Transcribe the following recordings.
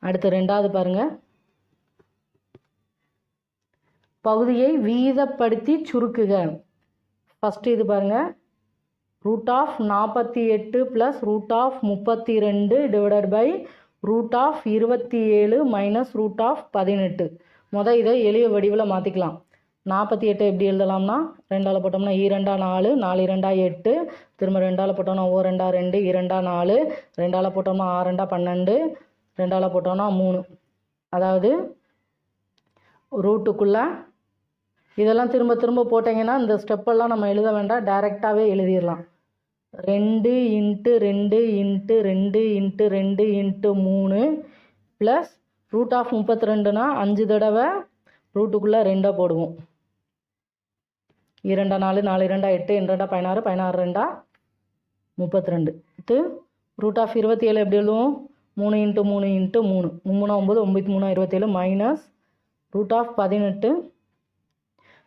அடுத்து ரெண்டாவது பாருங்கள், பகுதியை வீதப்படுத்தி சுருக்குக. ஃபஸ்ட்டு இது பாருங்கள், √48 + √32 டிவைடட் பை √27 மைனஸ் √18. இதை எளிய வடிவில் மாற்றிக்கலாம். 48 எப்படி எழுதலாம்னா, 2ஆல் போட்டோம்னா 2 4, 4 2 8, திரும்ப 2ஆல் போட்டோம்னா 1 2 2, 2 4, 2ஆல் போட்டோம்னா 6 12, 2ஆல் போட்டோம்னா 3. அதாவது ரூட்டுக்குள்ளே இதெல்லாம் திரும்ப திரும்ப போட்டிங்கன்னா இந்த ஸ்டெப்பெல்லாம் நம்ம எழுத வேண்டாம், டைரெக்டாகவே எழுதிடலாம். 2 × 2 × 2 × 2 × 3 ப்ளஸ் √32னா 5 தடவை ரூட்டுக்குள்ளே 2 போடுவோம். 2 4, 4 2 8, 2 16, 16 2 32. இது √27 எப்படி எழுதுவோம்? 3 × 3 × 3, 3 9, 9 3 27 மைனஸ் √18,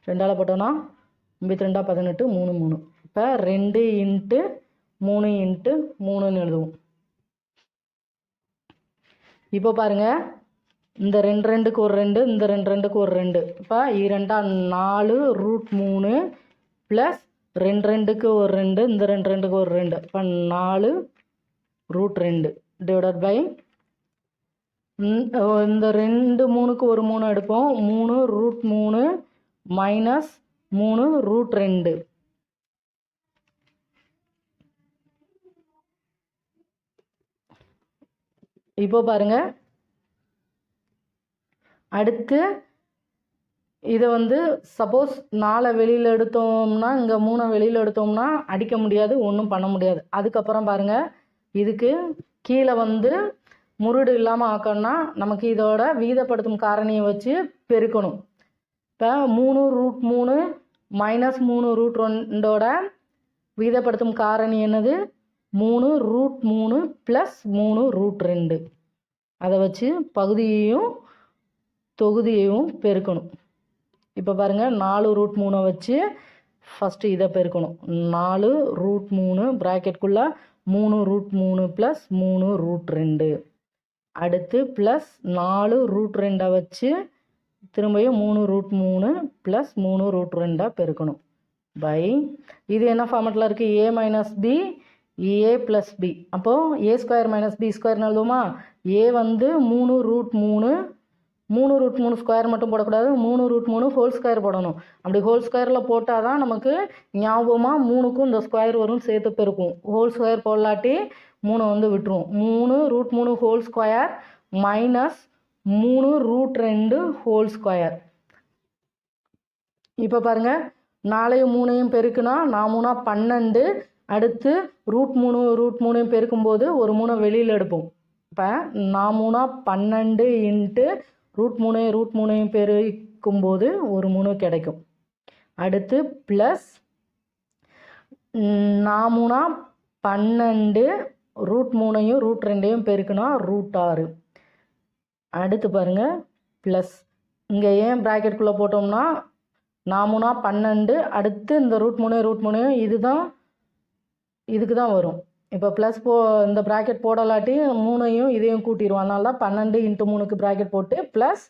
2ஆல் போட்டோன்னா 92 18 3 3. இப்போ 2 × 3 × 3ன்னு எழுதுவோம். இப்போ பாருங்கள், இந்த 2 2க்கு ஒரு 2, இந்த 2 2க்கு ஒரு 2. இப்போ 2 4 √3 ப்ளஸ் 2 2க்கு ஒரு 2, இந்த 2 2க்கு ஒரு 2. இப்போ 4 √2 டிவைடட் பை இந்த 2 3க்கு ஒரு 3 எடுப்போம். 3 √3 மைனஸ் 3 √2. இப்போ பாருங்க, அடுத்து இதை சப்போஸ் 4 வெளியில் எடுத்தோம்னா, இங்கே 3 வெளியில் எடுத்தோம்னா அடிக்க முடியாது, ஒன்றும் பண்ண முடியாது. அதுக்கப்புறம் பாருங்கள், இதுக்கு கீழே முருடு இல்லாமல் ஆக்கணும்னா நமக்கு இதோட வீதப்படுத்தும் காரணியை வச்சு பெருக்கணும். இப்போ 3 √3 மைனஸ் 3 √2 வீதப்படுத்தும் காரணி என்னது? 3 √3 ப்ளஸ் 3 √2. அதை வச்சு பகுதியையும் தொகுதியையும் பெருக்கணும். இப்போ பாருங்கள், 4 √3 வச்சு ஃபஸ்ட்டு இதை பெருக்கணும். 4 √3 ப்ராக்கெட்குள்ளே 3 √3 ப்ளஸ் 3 √2. அடுத்து ப்ளஸ் 4 √2 வச்சு திரும்பியும் 3 √3 ப்ளஸ் 3 √2 பெருக்கணும். பை இது என்ன ஃபார்மெட்டில் இருக்குது? a minus b a plus b. அப்போது a² - b² எழுதுவோமா? a 3 √3, 3 √3 ஸ்கொயர் மட்டும் போடக்கூடாது, 3 √3 ஹோல் ஸ்கொயர் போடணும். அப்படி ஹோல் ஸ்கொயரில் போட்டால் தான் நமக்கு ஞாபகமாக 3க்கும் இந்த ஸ்கொயர் வரும், சேர்த்து பெருக்கும். ஹோல் ஸ்கொயர் போடலாட்டி 3 விட்டுரும். 3 √3 whole square minus 3 √2 whole square. இப்போ பாருங்கள், 4 3 பெருக்குனா 4 12. அடுத்து √3 √3 பெருக்கும்போது ஒரு 3 வெளியில் எடுப்போம். இப்போ 4 12 × √3 √3 பெருக்கும்போது ஒரு 3 கிடைக்கும். அடுத்து ப்ளஸ் 4 12 √3 √2 பெருக்குனா √6. அடுத்து பாருங்கள், ப்ளஸ் இங்கே ஏன் ப்ராக்கெட்டுக்குள்ளே போட்டோம்னா 4 12, அடுத்து இந்த √3 √3 இதுக்கு தான் வரும். இப்போ ப்ளஸ் இந்த ப்ராக்கெட் போடலாட்டி 3ஐயும் இதையும் கூட்டிடுவோம். அதனால தான் 12 × 3க்கு ப்ராக்கெட் போட்டு ப்ளஸ்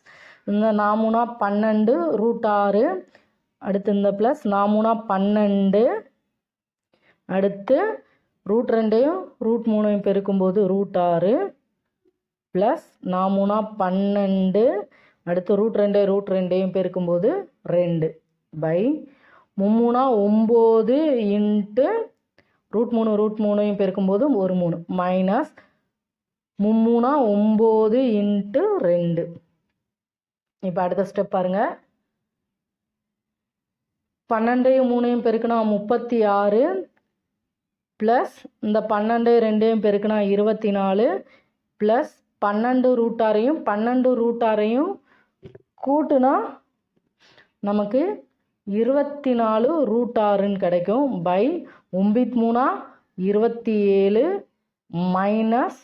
இந்த 4 12 √6. அடுத்து இந்த ப்ளஸ் 4 12, அடுத்து √2 √3 பெருக்கும்போது √6 ப்ளஸ் 4 12, அடுத்து √2 √2 பெருக்கும்போது 2 பை 3 9 × √3 √3 பெருக்கும்போது ஒரு 3 மைனஸ் 3 9 × 2. இப்போ அடுத்த ஸ்டெப் பாருங்கள், 12 3 பெருக்குனா 36 ப்ளஸ் இந்த 12 2 பெருக்குனா 24 ப்ளஸ் 12 √6 12 √6 கூட்டுனா நமக்கு 24 √6 கிடைக்கும். By 9 27 minus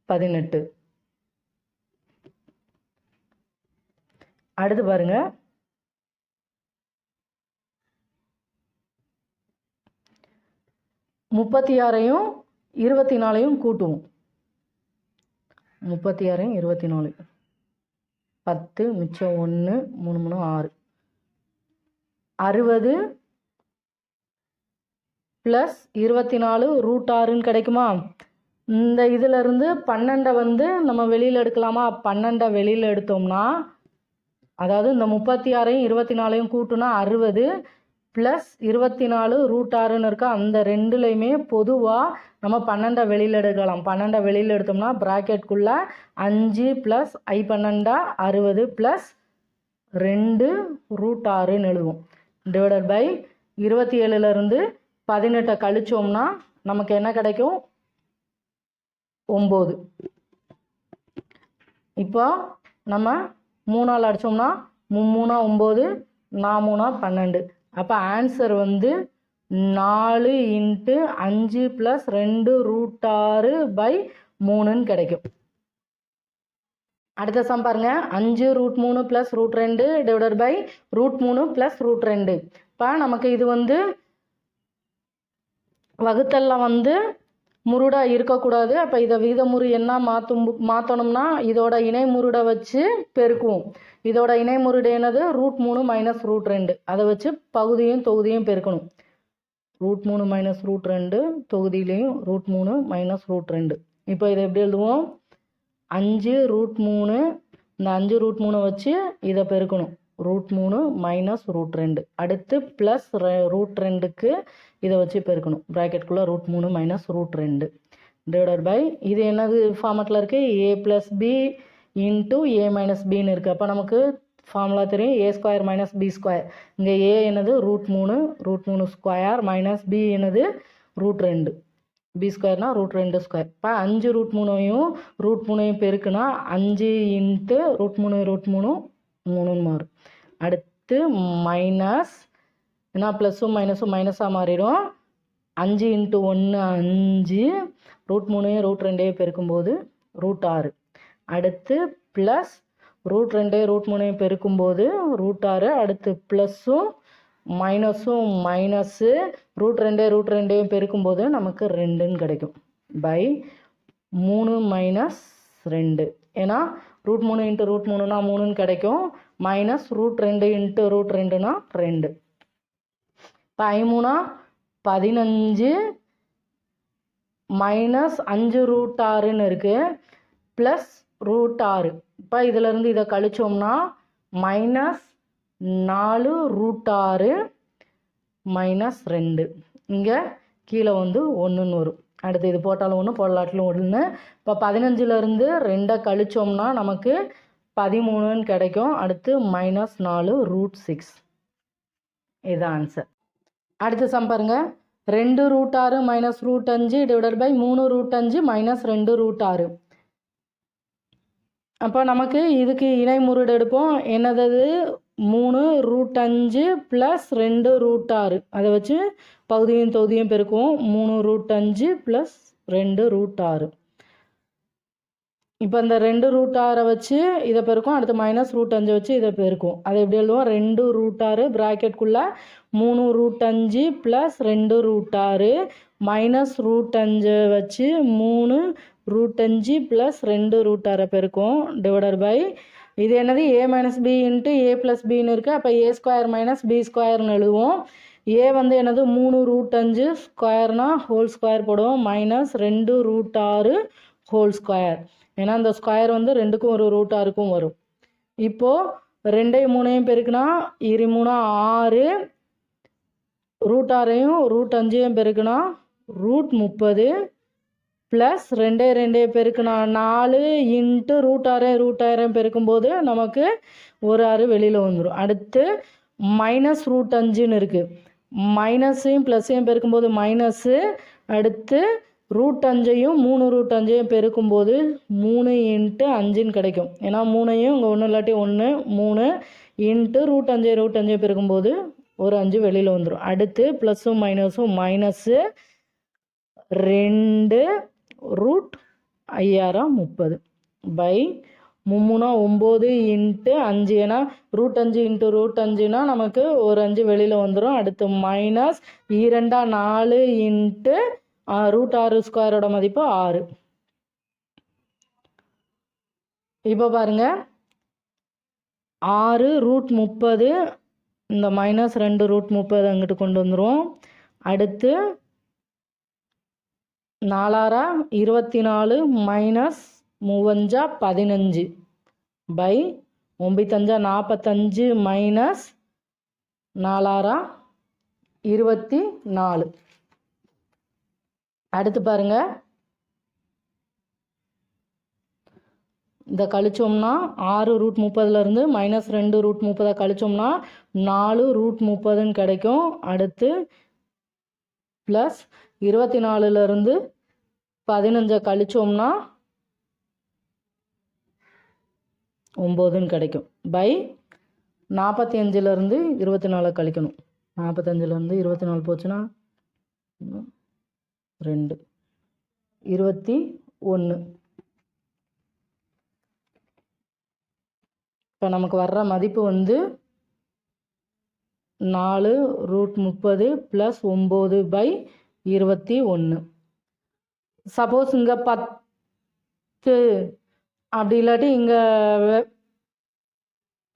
18. அடுத்து பாருங்க, 36 24ஐயும் கூட்டுவோம். 36ஐயும் 24 10 மிச்சம் 1 3 3 6 60 ப்ளஸ் 24 √6 கிடைக்குமா? இந்த இதிலிருந்து 12 வந்து நம்ம வெளியில் எடுக்கலாமா? 12 வெளியில் எடுத்தோம்னா, அதாவது இந்த 36ஐயும் 24ஐயும் கூட்டுனா 60 ப்ளஸ் 24 √6 இருக்கா, அந்த ரெண்டுலையுமே பொதுவாக நம்ம 12 வெளியில் எடுக்கலாம். 12 வெளியில் எடுத்தோம்னா ப்ராக்கெட்குள்ளே 5 ப்ளஸ் I12 60 ப்ளஸ் 2 √6 எழுதுவோம். டிவைடட் பை 27லேருந்து 18 கழிச்சோம்னா நமக்கு என்ன கிடைக்கும்? 9. இப்போ நம்ம 3ஆல் அடித்தோம்னா 3 9 4 12. அப்போ ஆன்சர் வந்து 4 × 5 + 2 √6/3 கிடைக்கும். அடுத்த சம் பாருங்க. 5 √3 + √2 டிவைடட் பை √3 + √2. இப்போ நமக்கு இது வந்து வகுத்தல்ல வந்து முருடா இருக்கக்கூடாது. அப்போ இதை விகிதமுறு என்ன மாற்றணும்னா இதோட இணைமுருடை வச்சு பெருக்குவோம். இதோட இணைமுருடு என்னது? √3 - √2. அதை வச்சு பகுதியும் தொகுதியும் பெருக்கணும். √3 - √2 தொகுதியிலையும் √3 - √2. இப்போ இதை எப்படி எழுதுவோம்? 5 √3, இந்த 5 √3 வச்சு இதை பெருக்கணும். √3 - √2. அடுத்து ப்ளஸ் √2க்கு இதை வச்சு பெருக்கணும். ப்ராக்கெட்டுக்குள்ளே √3 - √2 டிவைடட் பை இது என்னது ஃபார்மேட்டில் இருக்குது? a + b × a - bன்னு இருக்குது. அப்போ நமக்கு ஃபார்முலா தெரியும், a² - b². இங்கே a என்னது? √3 √3² b என்னது? √2. b²னா √2². இப்போ 5 √3ஐயும் √3ஐயும் பெருக்குனா 5 × √3 √3 3ன்னு மாறும். அடுத்து மைனஸ், ஏன்னா ப்ளஸ்ஸும் மைனஸும் மைனஸாக மாறிடும். 5 × 1 5, √3ஐயும் √2ஐயும் பெருக்கும்போது √6. அடுத்து ப்ளஸ் √2ஐயும் √3ஐயும் பெருக்கும்போது √6. அடுத்து ப்ளஸ்ஸும் மைனஸும் மைனஸு, √2 √2ஐயும் பெருக்கும்போது நமக்கு 2ன்னு கிடைக்கும். பை 3 - 2. ஏன்னா √3 × √3னா 3ன்னு கிடைக்கும். மைனஸ் √2 × √2னா 2. இப்போ 5 15 மைனஸ் 5 √6ன்னு இருக்குது ப்ளஸ் √6. இப்போ இதிலேருந்து இதை கழிச்சோம்னா மைனஸ் 4 √6 - 2. இங்கே கீழே வந்து 1ன்னு வரும். அடுத்து இது போட்டாலும் 1 போடலாட்டிலும் 1. இப்போ 15லேருந்து 2 கழிச்சோம்னா நமக்கு 13ன்னு கிடைக்கும். அடுத்து -4 √6. இதுதான் ஆன்சர். அடுத்து சம் பாருங்க. 2 √6 - √5 டிவைடட் பை 3 √5 - 2 √6. அப்போ நமக்கு இதுக்கு இணைமுருடு எடுப்போம். என்னது? 3 √5 + 2 √6. அதை வச்சு பகுதியும் தொகுதியும் பெருக்குவோம். 3 √5 + 2 √6. இப்போ இந்த 2 √6 வச்சு இதை பெருக்கும். அடுத்து -√5 வச்சு இதை பெருக்கும். அதை எப்படி எழுதுவோம்? 2 √6 ப்ராக்கெட்டுக்குள்ளே 3 √5 + 2 √6 -√5 வச்சு 3 √5 + 2 √6 பெருக்கும். டிவைடட் பை இது என்னது? a - b × a + bன்னு இருக்குது. அப்போ a² - b²ன்னு எழுதுவோம். a வந்து என்னது? 3 √5 ஸ்கொயர்னா ஹோல் ஸ்கொயர் போடுவோம். -2 √6 ஹோல் ஸ்கொயர். ஏன்னா இந்த ஸ்கொயர் வந்து 2க்கும் ஒரு √6க்கும் வரும். இப்போது 2ஐயும் 3ஐயும் பெருக்குனா 2 3 6, √6ஐயும் √5ஐயும் பெருக்குனா √30 ப்ளஸ் 2 2 பெருக்குனா 4 × √6 பெருக்கும்போது நமக்கு ஒரு 6 வெளியில் வந்துடும். அடுத்து -√5ன்னு இருக்குது. மைனஸையும் ப்ளஸ்ஸையும் பெருக்கும்போது மைனஸு. அடுத்து √5ஐயும் 3 √5ஐயும் பெருக்கும்போது 3 × 5ன்னு கிடைக்கும். ஏன்னா 3ஐயும் இங்கே 1 இல்லாட்டி 1 3 × √5 பெருக்கும்போது ஒரு 5 வெளியில் வந்துடும். அடுத்து ப்ளஸ்ஸும் மைனஸும் மைனஸு 2 √5 பை 3 9 × 5. ஏன்னா √5 × √5னா நமக்கு ஒரு 5 வெளியில் வந்துடும். அடுத்து -2 4 × ரூட் 6 ஸ்கொயரோட மதிப்பு 6. இப்போ பாருங்கள் 6 ரூட் 30, இந்த -2 ரூட் 30 அங்கிட்டு கொண்டு வந்துடும். அடுத்து 4 24 -3 15 பை 9 45 -4 24. அடுத்து பாருங்க இந்த கழிச்சோம்னா 6 ரூட் 30லேருந்து -2 ரூட் 30 கழிச்சோம்னா 4 ரூட் 30ன்னு கிடைக்கும். அடுத்து ப்ளஸ் 24லேருந்து 15 கழிச்சோம்னா 9ன்னு கிடைக்கும். பை 45லேருந்து 24 கழிக்கணும். 45லேருந்து 24 போச்சுன்னா 2 21. இப்போ நமக்கு வர்ற மதிப்பு வந்து 4 ரூட் 30 ப்ளஸ் 9 பை 21. சப்போஸ் இங்கே 10 அப்படி இல்லாட்டி இங்கே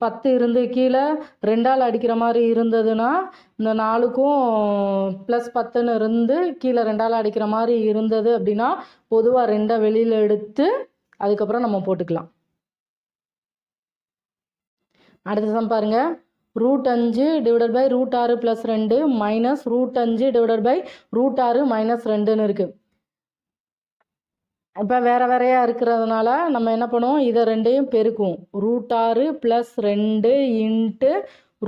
10 இருந்து கீழே 2ஆல் அடிக்கிற மாதிரி இருந்ததுன்னா இந்த 4க்கும் ப்ளஸ் 10ன்னு இருந்து கீழே 2ஆல் அடிக்கிற மாதிரி இருந்தது அப்படின்னா பொதுவாக 2 வெளியில் எடுத்து அதுக்கப்புறம் நம்ம போட்டுக்கலாம். அடுத்த சம் பாருங்க, root 5 divided by root 6 plus 2 minus root 5 divided by root 6 minus 2ன்னு இருக்குது. இப்போ வேறு வேறையாக இருக்கிறதுனால நம்ம என்ன பண்ணுவோம், இதை ரெண்டையும் பெருக்குவோம். Root 6 plus 2 into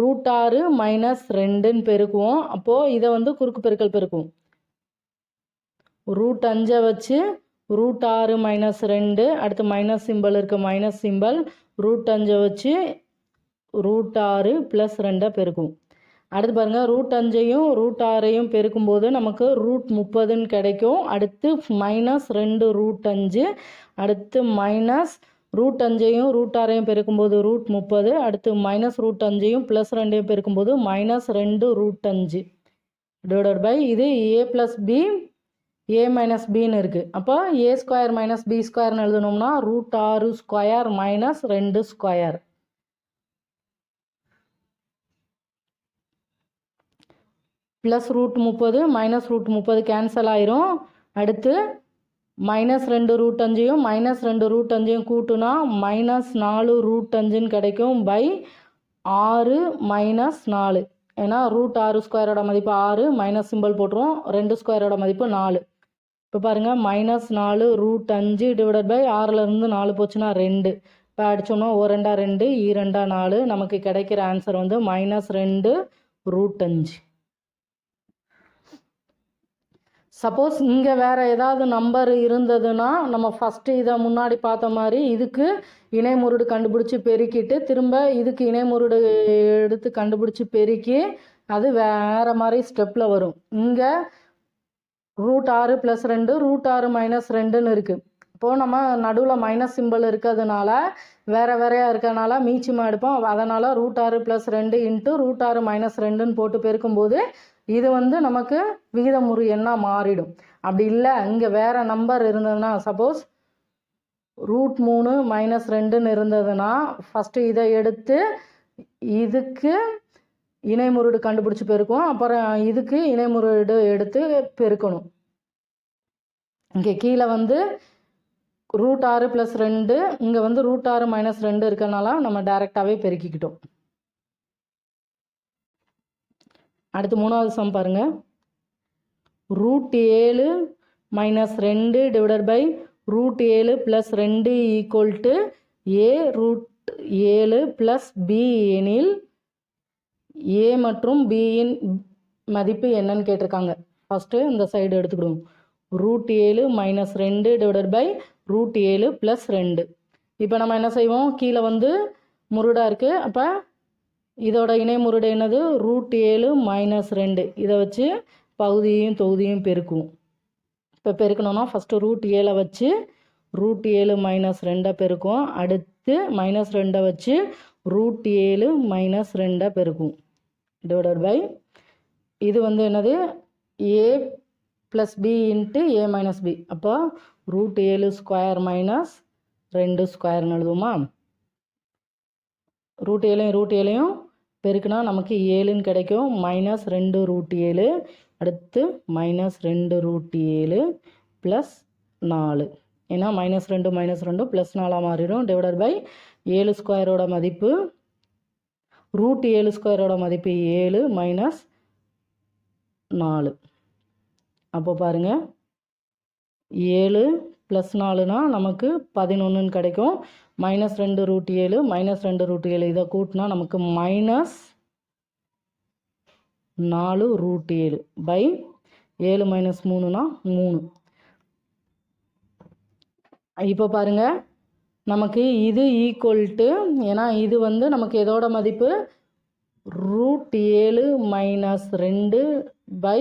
root 6 minus 2ன்னு பெருக்குவோம். அப்போது இதை வந்து குறுக்கு பெருக்கல் பெருக்குவோம். ரூட் 5 வச்சு ரூட் 6 மைனஸ் 2, அடுத்து மைனஸ் சிம்பிள் இருக்குது, மைனஸ் சிம்பிள். ரூட் 5 வச்சு ரூட் 6 ப்ளஸ் 2 பெருக்குவோம். அடுத்து பாருங்கள், ரூட் 5ஐயும் ரூட் 6ஐயும் பெருக்கும்போது நமக்கு ரூட் 30ன்னு கிடைக்கும். அடுத்து மைனஸ் 2 ரூட் 5, அடுத்து மைனஸ் ரூட் 5ஐயும் ரூட் 6ஐயும் பெருக்கும்போது ரூட் 30, அடுத்து மைனஸ் ரூட் 5ஐயும் ப்ளஸ் 2ஐயும் பெருக்கும்போது minus 2 ரூட் 5 டிவைடட் பை இது a plus B a minus பின்னு இருக்குது. அப்போ a ஸ்கொயர் மைனஸ் பி ஸ்கொயர்னு எழுதணும்னா root 6 square minus 2 square plus root 30 minus root 30 cancel ஆயிரும். அடுத்து minus 2 ரூட் 5ஐயும் minus 2 ரூட் 5ஐயும் கூட்டுனா -4 ரூட் 5ன்னு கிடைக்கும். பை 6 மைனஸ் 4, ஏன்னா ரூட் 6 ஸ்கொயரோட மதிப்பு 6, மைனஸ் சிம்பிள் போட்டுருவோம். 2 ஸ்கொயரோட மதிப்பு 4. இப்போ பாருங்கள், -4 ரூட் 5 டிவைடட் பை 6லேருந்து 4 போச்சுன்னா 2. இப்போ அடித்தோம்னா 1 2 2 2 4. நமக்கு கிடைக்கிற ஆன்சர் வந்து -2 ரூட் 5. சப்போஸ் இங்கே வேறு ஏதாவது நம்பர் இருந்ததுன்னா நம்ம ஃபஸ்ட்டு இதை முன்னாடி பார்த்த மாதிரி இதுக்கு இணைமுருடு கண்டுபிடிச்சி பெருக்கிட்டு திரும்ப இதுக்கு இணைமுருடு எடுத்து கண்டுபிடிச்சி பெருக்கி அது வேறு மாதிரி ஸ்டெப்பில் வரும். இங்கே ரூட் 6 ப்ளஸ் 2 ரூட் 6 மைனஸ் 2ன்னு இருக்குது. இப்போது நம்ம நடுவில் மைனஸ் சிம்பிள் இருக்கிறதுனால வேறு வேறையாக இருக்கிறதுனால மீச்சமாக எடுப்போம். அதனால் root 6 plus 2 into root 6 minus 2ன்னு போட்டு பெருக்கும்போது இது வந்து நமக்கு விகிதமுறு எண்ணாக மாறிடும். அப்படி இல்லை இங்கே வேறு நம்பர் இருந்ததுன்னா, சப்போஸ் ரூட் 3 மைனஸ் 2ன்னு இருந்ததுன்னா ஃபஸ்ட்டு இதை எடுத்து இதுக்கு இணைமுருடு கண்டுபிடிச்சி பெருக்குவோம். அப்புறம் இதுக்கு இணைமுருடு எடுத்து பெருக்கணும். இங்கே கீழே வந்து ரூட் 6 ப்ளஸ் 2, இங்கே வந்து ரூட் 6 மைனஸ் 2 இருக்கனால நம்ம டைரெக்டாகவே பெருக்கிக்கிட்டோம். அடுத்து 3வது சம் பாருங்கள், root 7 minus 2 divided by root 7 plus 2 equal to A root 7 plus B எனில் ஏ மற்றும் பியின் மதிப்பு என்னன்னு கேட்டிருக்காங்க. ஃபஸ்ட்டு இந்த சைடு எடுத்துக்கிடுவோம். Root 7 minus 2 divided by root 7 plus 2. இப்போ நம்ம என்ன செய்வோம், கீழே வந்து முருடாக இருக்குது. அப்போ இதோட இணை முருடு என்னது, ரூட் 7 மைனஸ் 2. இதை வச்சு பகுதியையும் தொகுதியும் பெருக்குவோம். இப்போ பெருக்கணும்னா ஃபஸ்ட்டு ரூட் 7 வச்சு ரூட் 7 மைனஸ் 2 பெருக்குவோம். அடுத்து மைனஸ் 2 வச்சு ரூட் 7 மைனஸ் 2 பெருக்குவோம். டிவைடட் பை இது வந்து என்னது, ஏ ப்ளஸ் பி இன்ட்டு ஏ மைனஸ் பி. அப்போ √7² மைனஸ் 2² எழுதுவோமா? √7 பெருக்குனா நமக்கு 7ன்னு கிடைக்கும். மைனஸ் 2√7 அடுத்து மைனஸ் 2√7 ப்ளஸ் 4. ஏன்னா -2 -2 ப்ளஸ் 4 மாறிடும். டிவைடட் பை 7² மதிப்பு √7² மதிப்பு 7 மைனஸ் 4. அப்போ பாருங்கள் 7 ப்ளஸ் 4னா நமக்கு 11ன்னு கிடைக்கும். -2√7 -2√7 இதை கூட்டினா நமக்கு -4√7 பை 7 - 3னா 3. இப்போ பாருங்கள் நமக்கு இது ஈக்குவல் டு, ஏன்னா இது வந்து நமக்கு எதோட மதிப்பு √7 - 2 பை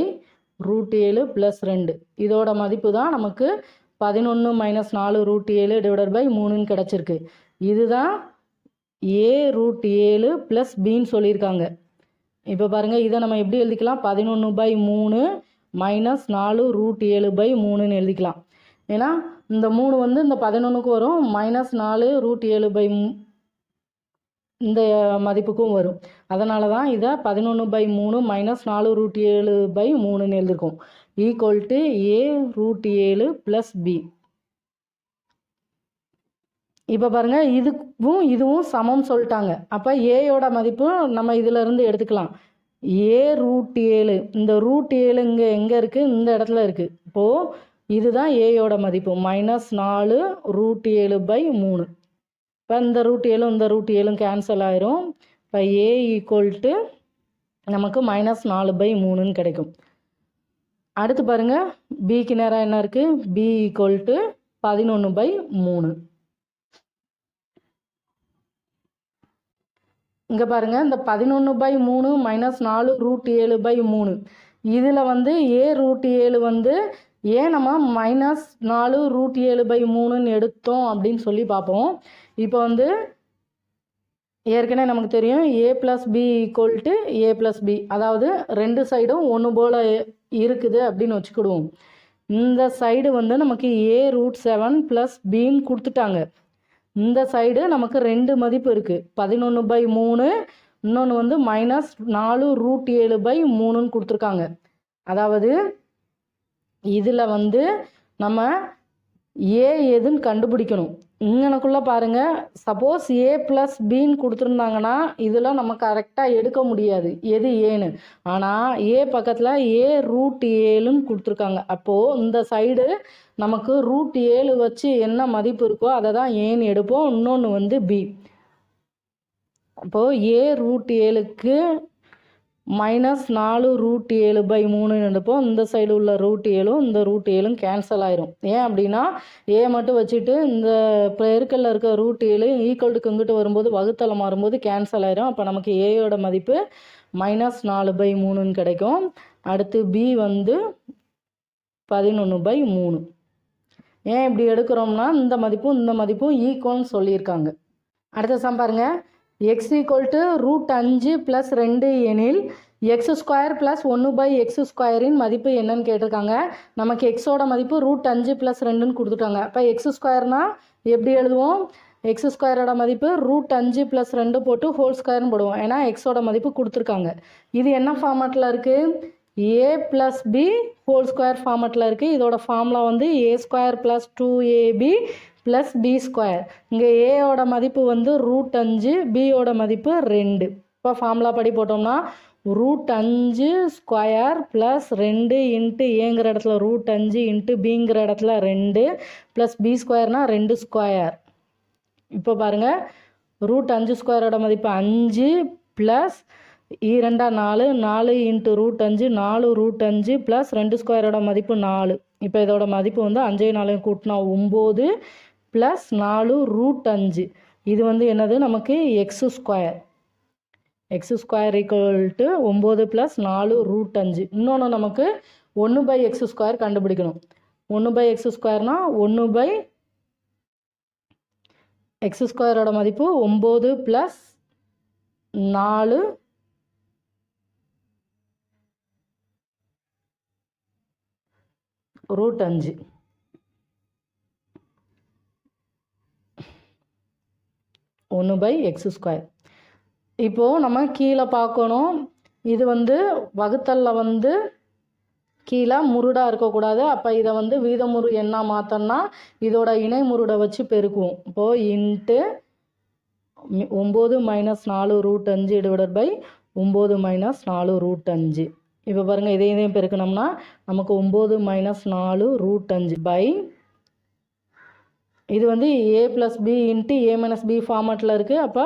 √7 + 2 இதோட மதிப்பு தான் நமக்கு 11 - 4√7 டிவைடட் பை 3ன்னு கிடச்சிருக்கு. இதுதான் a√7 ப்ளஸ் பின்னு சொல்லியிருக்காங்க. இப்போ பாருங்கள் இதை நம்ம எப்படி எழுதிக்கலாம்? 11/3 - 4√7/3ன்னு எழுதிக்கலாம். ஏன்னா இந்த 3 வந்து இந்த 11க்கு வரும், -4√7/3 இந்த மதிப்புக்கும் வரும். அதனால தான் இதை 11/3 - 4√7/3ன்னு எழுதியிருக்கோம். Equal to a√7 plus b. இப்போ பாருங்கள் இதுவும் சமம் சொல்லிட்டாங்க. அப்போ ஏயோட மதிப்பு நம்ம இதிலேருந்து எடுத்துக்கலாம். a√7 இந்த √7 இங்கே எங்கே இருக்குது? இந்த இடத்துல இருக்குது. இப்போது இதுதான் ஏயோட மதிப்பு -4√7/3. இப்போ இந்த √7 கேன்சல் ஆயிரும். இப்போ a ஈக்குவல் டு நமக்கு -4/3ன்னு கிடைக்கும். அடுத்து பாருங்கள் பிக்கு நேரம் என்ன இருக்குது? b equal to 11/3. இங்கே பாருங்கள் இந்த 11/3 - 4√7/3 இதில் வந்து a√7 வந்து ஏன் நம்ம -4√7/3ன்னு எடுத்தோம் அப்படின்னு சொல்லி பார்ப்போம். இப்போ வந்து ஏற்கனவே நமக்கு தெரியும் a + b equal to a + b, அதாவது ரெண்டு சைடும் ஒன்று போல் இருக்குது அப்படின்னு வச்சுக்கிடுவோம். இந்த சைடு வந்து நமக்கு a√7 ப்ளஸ் பின்னு கொடுத்துட்டாங்க. இந்த சைடு நமக்கு 2 மதிப்பு இருக்குது, 11/3, இன்னொன்று வந்து -4√7/3ன்னு கொடுத்துருக்காங்க. அதாவது இதில் வந்து நம்ம ஏ எதுன்னு கண்டுபிடிக்கணும். இங்கனக்குள்ளே பாருங்கள், சப்போஸ் a + பின்னு கொடுத்துருந்தாங்கன்னா இதில் நம்ம கரெக்டாக எடுக்க முடியாது எது ஏன்னு. ஆனால் a பக்கத்தில் a√7ன்னு கொடுத்துருக்காங்க. அப்போது இந்த சைடு நமக்கு √7 வச்சு என்ன மதிப்பு இருக்கோ அதை தான் ஏன்னு எடுப்போம். இன்னொன்று வந்து b. அப்போது a√7க்கு -4√7/3ன்னு எடுப்போம். இந்த சைடு உள்ள √7ம் இந்த √7ம் கேன்சல் ஆயிரும். ஏன் அப்படின்னா a மட்டும் வச்சுட்டு இந்த பெருக்கல்ல இருக்க √7 ஈக்குவல்ட்டுக்கு இங்கிட்டு வரும்போது வகுத்தலை மாறும்போது கேன்சல் ஆயிரும். அப்போ நமக்கு ஏயோட மதிப்பு -4/3ன்னு கிடைக்கும். அடுத்து b வந்து 11/3. ஏன் இப்படி எடுக்கிறோம்னா இந்த மதிப்பும் ஈக்குவல்னு சொல்லியிருக்காங்க. அடுத்த சம் பாருங்க. x ஈக்குவல் டு √5 + 2 எனில் x² + 1/x² மதிப்பு என்னன்னு கேட்டிருக்காங்க. நமக்கு எக்ஸோட மதிப்பு √5 + 2ன்னு கொடுத்துட்டாங்க. அப்போ x²னா எப்படி எழுதுவோம்? x² மதிப்பு √5 + 2 போட்டு ஹோல்2ன்னு போடுவோம். ஏன்னா எக்ஸோட மதிப்பு கொடுத்துருக்காங்க. இது என்ன ஃபார்மேட்டில் இருக்குது? a + b ஹோல்2 ஃபார்மேட்டில் இருக்குது. இதோட ஃபார்முலா வந்து a² + 2ab + b². இங்கே ஏயோட மதிப்பு வந்து √5, பியோட மதிப்பு 2. இப்போ ஃபார்முலா படி போட்டோம்னா √5² + 2 இன்ட்டு ஏங்கிற இடத்துல √5 இன்ட்டு பிங்கிற இடத்துல 2 ப்ளஸ் b²னா 2². இப்போ பாருங்கள் √5² மதிப்பு 5 ப்ளஸ் 2 4 4 இன்ட்டு √5 4 √5 ப்ளஸ் 2² மதிப்பு 4. இப்போ இதோட மதிப்பு வந்து 5 4 கூட்டினா 9 ப்ளஸ் 4 √5. இது வந்து என்னது? நமக்கு x². x² equal to 9 plus 4 √5. இன்னொன்று நமக்கு 1/x² கண்டுபிடிக்கணும். 1/x²னா 1/x² மதிப்பு 9 ப்ளஸ் 4 - √5 1/x². இப்போது நம்ம கீழே பார்க்கணும், இது வந்து வகுத்தலில் வந்து கீழே முருடாக இருக்கக்கூடாது. அப்போ இதை வந்து வீதமுறு என்ன மாற்றோம்னா இதோட இணை முருடை வச்சு பெருக்குவோம். இப்போது இன்ட்டு 9 - 4 √5 டிவைடட் பை 9 - 4 √5. இப்போ பாருங்கள், இதையும் பெருக்கணும்னா நமக்கு 9 - 4 √5 பை இது வந்து a + b into a - b ஃபார்மேட்டில் இருக்குது. அப்போ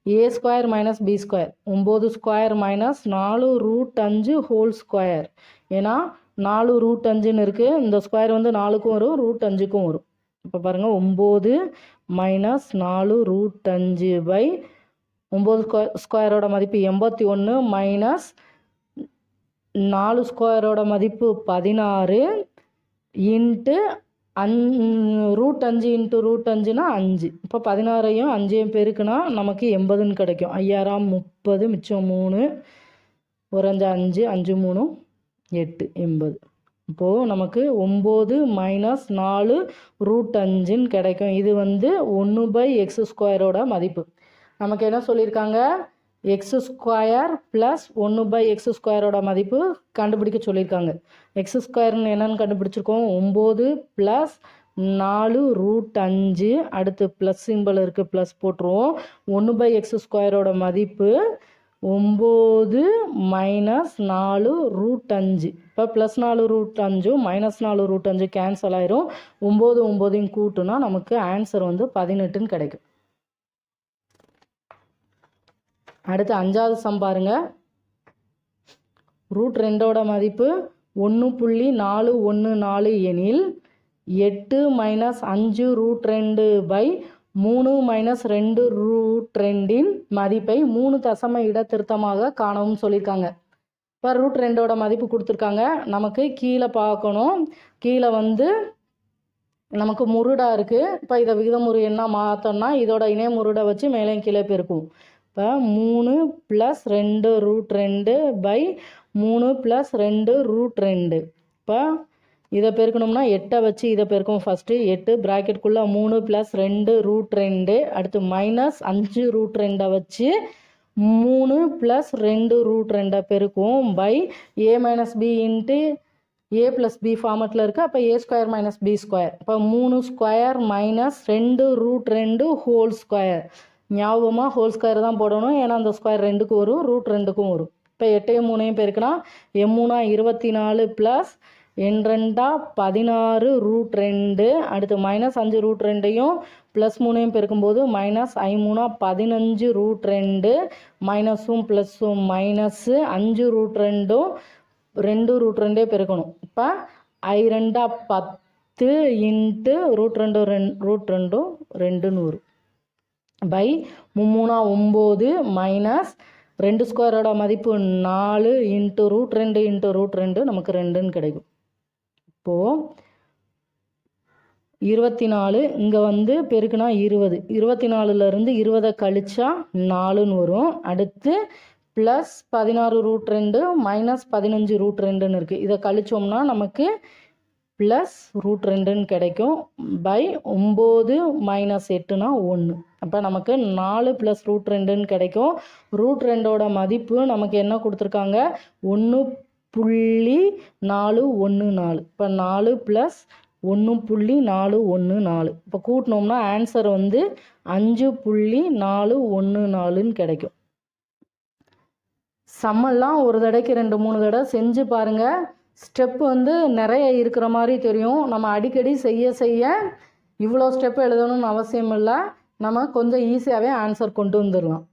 a² - b², 9² - 4 √5 ஹோல் ஸ்கொயர். ஏன்னா 4 √5ன்னு இருக்குது, இந்த ஸ்கொயர் வந்து 4க்கும் வரும் √5க்கும் வரும். இப்போ பாருங்கள், 9 - 4 √5 பை 9 ஸ்கொயரோட மதிப்பு 81 மைனஸ் 4 ஸ்கொயரோட மதிப்பு 16 இன்ட்டு √5 இன்ட்டு √5னா 5. இப்போ 16ஐயும் 5ஐயும் பெருக்குனா நமக்கு 80ன்னு கிடைக்கும். 5000 30 மிச்சம் 3 ஒரு 5 5 5 3 8 80. இப்போது நமக்கு 9 - 4 √5ன்னு கிடைக்கும். இது வந்து 1/x² மதிப்பு. நமக்கு என்ன சொல்லியிருக்காங்க, x² + 1/x² மதிப்பு கண்டுபிடிக்க சொல்லியிருக்காங்க. x² என்னன்னு கண்டுபிடிச்சிருக்கோம், 9 + 4 √5, அடுத்து ப்ளஸ் சிம்பிள் இருக்குது, ப்ளஸ் போட்டுருவோம். 1/x² மதிப்பு 9 - 4 √5. இப்போ +4 √5 -4 √5 கேன்சல் ஆயிரும். 9 9ஐயும் கூட்டுனா நமக்கு ஆன்சர் வந்து 18ன்னு கிடைக்கும். அடுத்து 5வது சம் பாருங்கள். √2 மதிப்பு 1.414 எனில் 8 - 5 √2 பை 3 - 2 √2ன் மதிப்பை 3 தசம இடத்திருத்தமாக காணவும் சொல்லியிருக்காங்க. இப்போ √2 மதிப்பு கொடுத்துருக்காங்க. நமக்கு கீழே பார்க்கணும், கீழே வந்து நமக்கு முருடாக இருக்குது. இப்போ இதை விகிதமுறு என்ன மாற்றோம்னா இதோட இணை முருடை வச்சு மேலே கீழே பெருக்கும். இப்போ 3 + 2 √2 பை 3 + 2 √2. இப்போ இதை பெருக்கணும்னா 8ஐ வச்சு இதை பெருக்கும். ஃபஸ்ட்டு 8 ப்ராக்கெட்டுக்குள்ளே 3 + 2 √2, அடுத்து -5 √2 வச்சு 3 + 2 √2 பெருக்கும் by a - b into a + b ஃபார்மேட்டில் இருக்குது. அப்போ a² - b². இப்போ 3² - 2 √2 ஹோல் ஸ்கொயர். ஞாபகமாக ஹோல் ஸ்கொயர் தான் போடணும், ஏன்னா அந்த ஸ்கொயர் 2க்கும் வரும் √2க்கும் வரும். இப்போ 8ஐயும் 3ஐயும் பெருக்கினா 8 3 24 ப்ளஸ் 2 16 √2, அடுத்து -5 √2ஐயும் ப்ளஸ் 3ஐயும் பெருக்கும்போது -5 15 √2, மைனஸும் ப்ளஸ்ஸும் மைனஸு 5 √2 2 √2 பெருக்கணும். இப்போ I2 10 இன்ட்டு √2 2ன்னு வரும் பை 3 9 மைனஸ் 2 ஸ்கொயரோட மதிப்பு 4 இன்ட்டு √2 இன்ட்டு √2 நமக்கு 2ன்னு கிடைக்கும். இப்போது 24 இங்கே வந்து பெருக்குனா 20, 24லேருந்து 20 கழிச்சா 4ன்னு வரும். அடுத்து ப்ளஸ் 16 √2 மைனஸ் 15 √2ன்னு இருக்குது. இதை கழிச்சோம்னா நமக்கு ப்ளஸ் √2ன்னு கிடைக்கும் பை 9 - 8னா 1. அப்போ நமக்கு 4 + √2ன்னு கிடைக்கும். √2 மதிப்பு நமக்கு என்ன கொடுத்துருக்காங்க, 1.414. இப்போ 4 + 1.414. இப்போ கூட்டினோம்னா ஆன்சர் வந்து 5.414ன்னு கிடைக்கும். சம்மெல்லாம் ஒரு தடவைக்கு 2 3 தடவை செஞ்சு பாருங்கள். ஸ்டெப் வந்து நிறைய இருக்கிற மாதிரி தெரியும். நம்ம அடிக்கடி செய்ய இவ்வளோ ஸ்டெப் எழுதணும்னு அவசியம் இல்லை. நம்ம கொஞ்சம் ஈஸியாகவே ஆன்சர் கொண்டு வந்துடலாம்.